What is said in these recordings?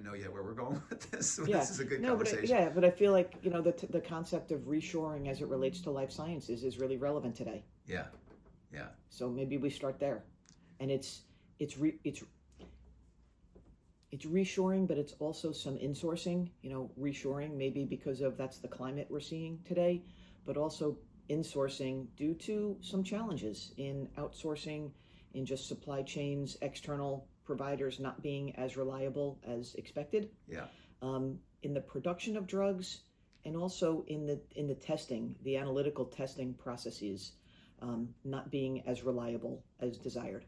know yet where we're going with this. So Yeah. this is a good No, conversation. but I feel like, the concept of reshoring as it relates to life sciences is really relevant today. Yeah, yeah. So maybe we start there. And it's reshoring, but it's also some insourcing, reshoring maybe because of that's the climate we're seeing today, but also insourcing due to some challenges in outsourcing, in just supply chains, external providers not being as reliable as expected. Yeah. In the production of drugs, and also in the testing, the analytical testing processes, not being as reliable as desired.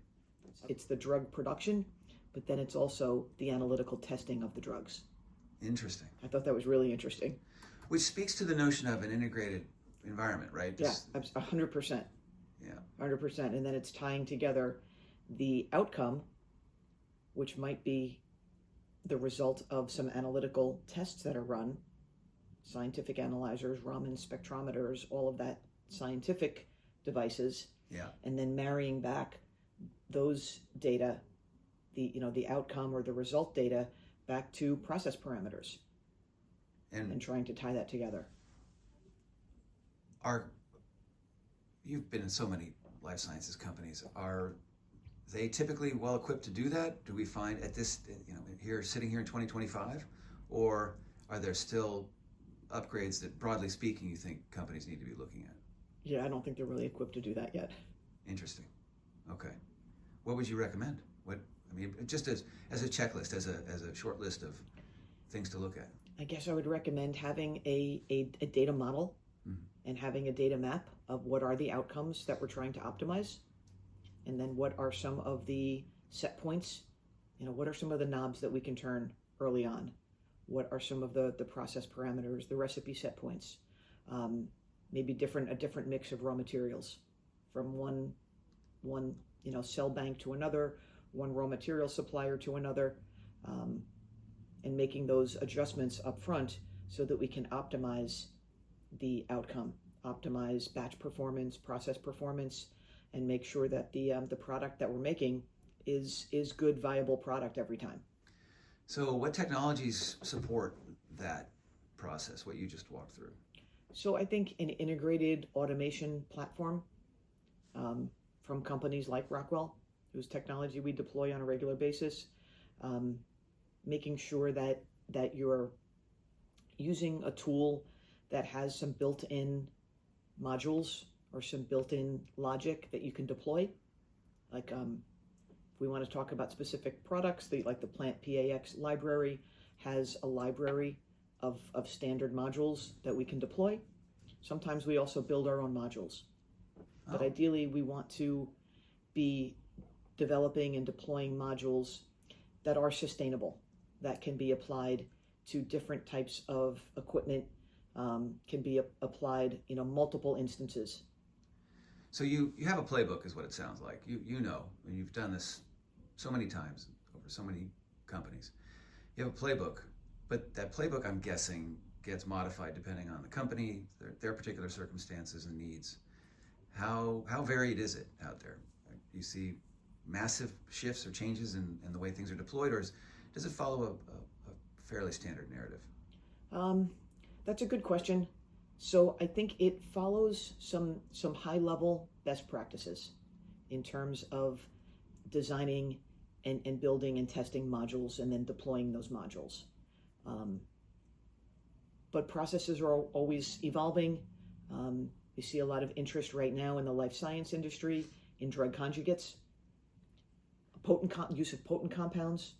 It's the drug production, but then it's also the analytical testing of the drugs. Interesting. I thought that was really interesting. Which speaks to the notion of an integrated environment, right? Yeah, 100%. Yeah. 100%. And then it's tying together the outcome, which might be the result of some analytical tests that are run, scientific analyzers, Raman spectrometers, all of that scientific devices. Yeah. And then marrying back those data, the outcome or the result data, back to process parameters, and trying to tie that together. You've been in so many life sciences companies. Are they typically well equipped to do that? Do we find at this, sitting here in 2025, or are there still upgrades that, broadly speaking, you think companies need to be looking at? Yeah, I don't think they're really equipped to do that yet. Interesting. Okay. What would you recommend? Just as a checklist, as a short list of things to look at. I guess I would recommend having a data model, and having a data map of what are the outcomes that we're trying to optimize, and then what are some of the set points. What are some of the knobs that we can turn early on? What are some of the process parameters, the recipe set points? Maybe a different mix of raw materials from one cell bank to another, one raw material supplier to another, and making those adjustments up front so that we can optimize the outcome, optimize batch performance, process performance, and make sure that the product that we're making is good, viable product every time. So what technologies support that process, what you just walked through? So I think an integrated automation platform from companies like Rockwell, whose technology we deploy on a regular basis, making sure that you're using a tool that has some built-in modules or some built-in logic that you can deploy. Like if we want to talk about specific products, like the Plant PAX library has a library of standard modules that we can deploy. Sometimes we also build our own modules. But ideally, we want to be developing and deploying modules that are sustainable, that can be applied to different types of equipment, can be applied, multiple instances. So you have a playbook, is what it sounds like. You know, and you've done this so many times over so many companies. You have a playbook, but that playbook, I'm guessing, gets modified depending on the company, their particular circumstances and needs. How varied is it out there? Do you see massive shifts or changes in the way things are deployed, or does it follow a fairly standard narrative? That's a good question. So I think it follows some high-level best practices in terms of designing and building and testing modules and then deploying those modules. But processes are always evolving. You see a lot of interest right now in the life science industry in drug conjugates, use of potent compounds.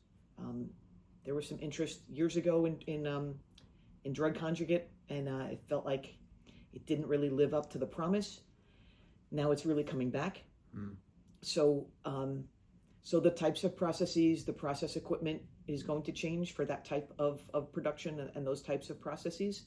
There was some interest years ago in drug conjugate, and it felt like it didn't really live up to the promise. Now it's really coming back. So the types of processes, the process equipment is going to change for that type of production and those types of processes.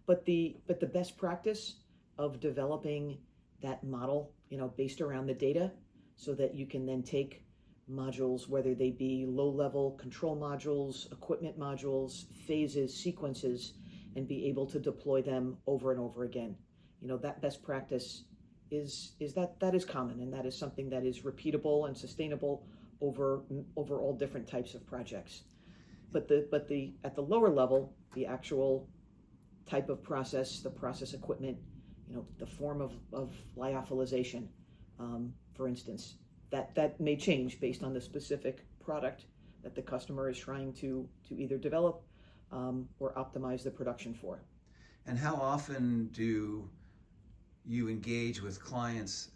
But the best practice of developing that model, based around the data, so that you can then take modules, whether they be low-level control modules, equipment modules, phases, sequences, and be able to deploy them over and over again. That best practice is common, and that is something that is repeatable and sustainable over all different types of projects. But at the lower level, the actual type of process, the process equipment, the form of lyophilization, for instance, that may change based on the specific product that the customer is trying to either develop or optimize the production for. And how often do you engage with clients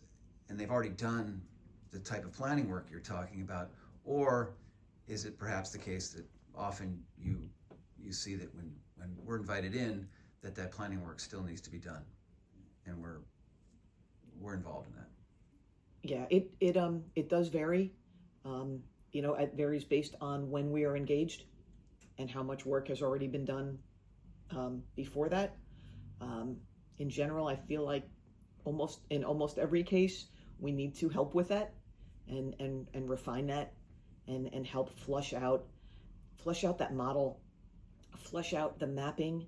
and they've already done the type of planning work you're talking about, or is it perhaps the case that often you see that when we're invited in, that planning work still needs to be done, and we're involved in that? Yeah, it does vary. It varies based on when we are engaged and how much work has already been done before that. In general, I feel like in almost every case, we need to help with that and refine that and help flush out that model, flush out the mapping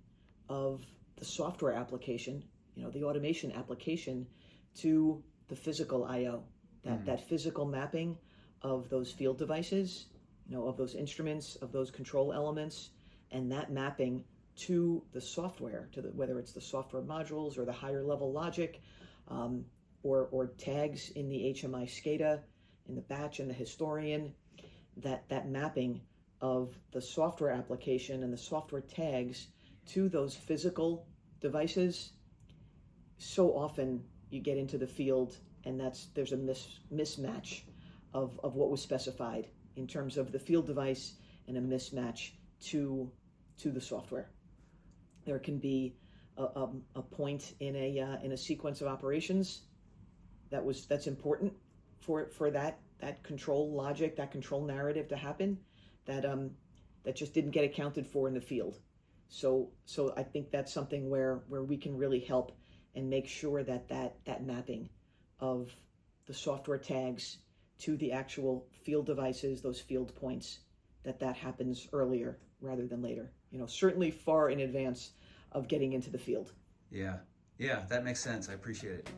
of the software application, the automation application, to the physical I/O, that physical mapping of those field devices, of those instruments, of those control elements, and that mapping to the software, whether it's the software modules or the higher level logic, or tags in the HMI SCADA, in the batch and the historian, that mapping of the software application and the software tags to those physical devices. So often you get into the field and there's a mismatch of what was specified in terms of the field device and a mismatch to the software. There can be a point in a sequence of operations that's important for that control logic, that control narrative to happen, that just didn't get accounted for in the field. So I think that's something where we can really help and make sure that mapping of the software tags to the actual field devices, those field points, that happens earlier rather than later. Certainly far in advance of getting into the field. Yeah, that makes sense. I appreciate it.